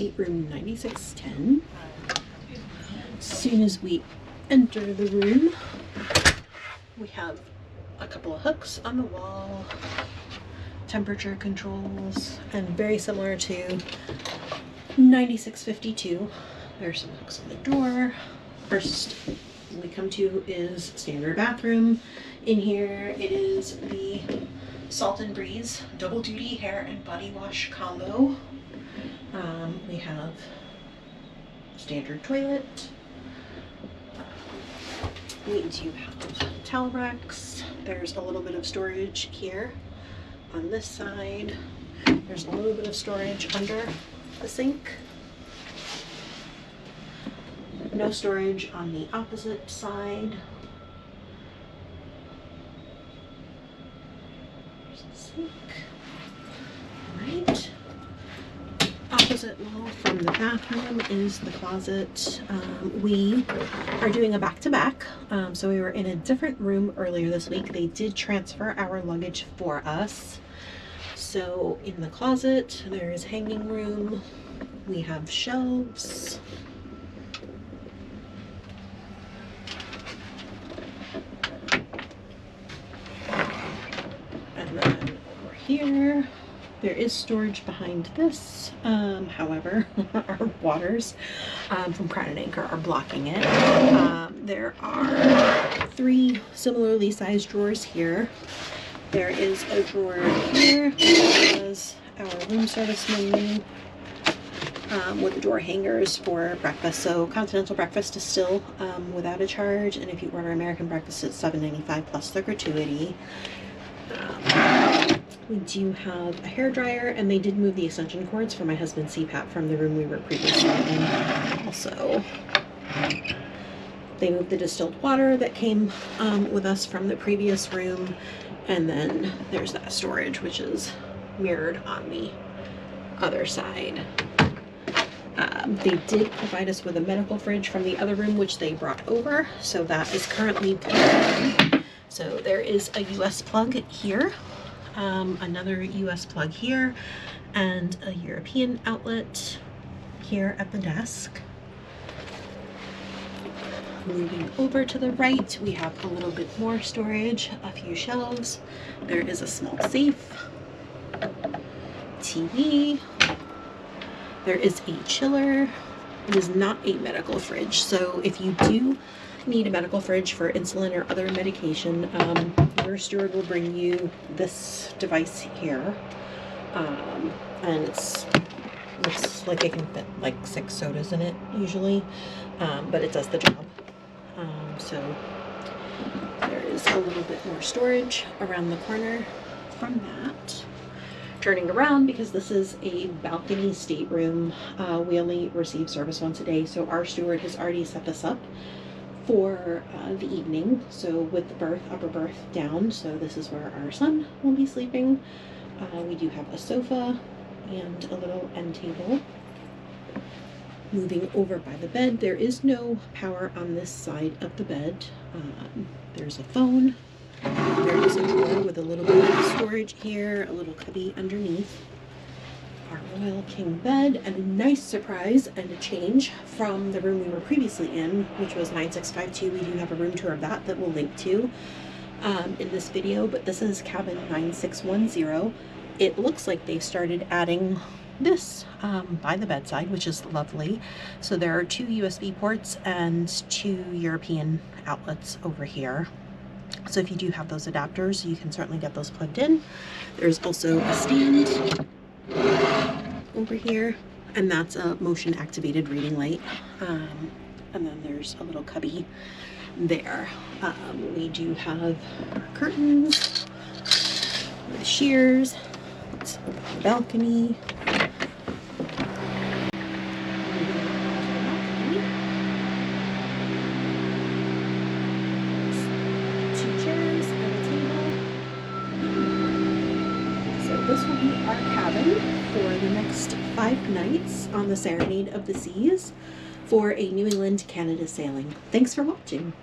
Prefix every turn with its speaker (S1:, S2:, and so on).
S1: stateroom 9610. As soon as we enter the room, we have a couple of hooks on the wall, temperature controls, and very similar to 9652, there's some hooks on the door. First we come to is standard bathroom. In here it is the Salt and Breeze double duty hair and body wash combo. We have standard toilet. We do have towel racks. There's a little bit of storage here on this side. There's a little bit of storage under the sink. No storage on the opposite side. There's the sink. Right. Opposite wall from the bathroom is the closet. We are doing a back-to-back. So we were in a different room earlier this week. They did transfer our luggage for us. So in the closet, there is hanging room. We have shelves. And then over here, there is storage behind this. However, our waters from Crown and Anchor are blocking it. There are 3 similarly sized drawers here. There is a drawer here that has our room service menu with the door hangers for breakfast. So continental breakfast is still without a charge, and if you order American breakfast, it's $7.95 plus the gratuity. We do have a hairdryer, and they did move the extension cords for my husband's CPAP from the room we were previously in. Also, they moved the distilled water that came with us from the previous room, and then there's that storage, which is mirrored on the other side. They did provide us with a medical fridge from the other room, which they brought over, so that is currently plugged in. So there is a US plug here, another US plug here, and a European outlet here at the desk. Moving over to the right, we have a little bit more storage, a few shelves. There is a small safe, TV. There is a chiller. It is not a medical fridge, so if you do need a medical fridge for insulin or other medication, your steward will bring you this device here, and looks like it can fit like 6 sodas in it usually, but it does the job. So there is a little bit more storage around the corner from that. Turning around, because this is a balcony stateroom, we only receive service once a day, so our steward has already set this up for the evening, so with the berth, upper berth down, so this is where our son will be sleeping. We do have a sofa and a little end table. Moving over by the bed, there is no power on this side of the bed. There's a phone. There is a drawer with a little bit of storage here, a little cubby underneath. Our Royal King bed, and a nice surprise and a change from the room we were previously in, which was 9652. We do have a room tour of that we'll link to in this video, but this is cabin 9610. It looks like they started adding this by the bedside, which is lovely. So there are 2 USB ports and 2 European outlets over here. So if you do have those adapters, you can certainly get those plugged in. There's also a stand over here, and that's a motion activated reading light. And then there's a little cubby there. We do have curtains with shears. Let's open the balcony. This will be our cabin for the next 5 nights on the Serenade of the Seas for a New England, Canada sailing. Thanks for watching.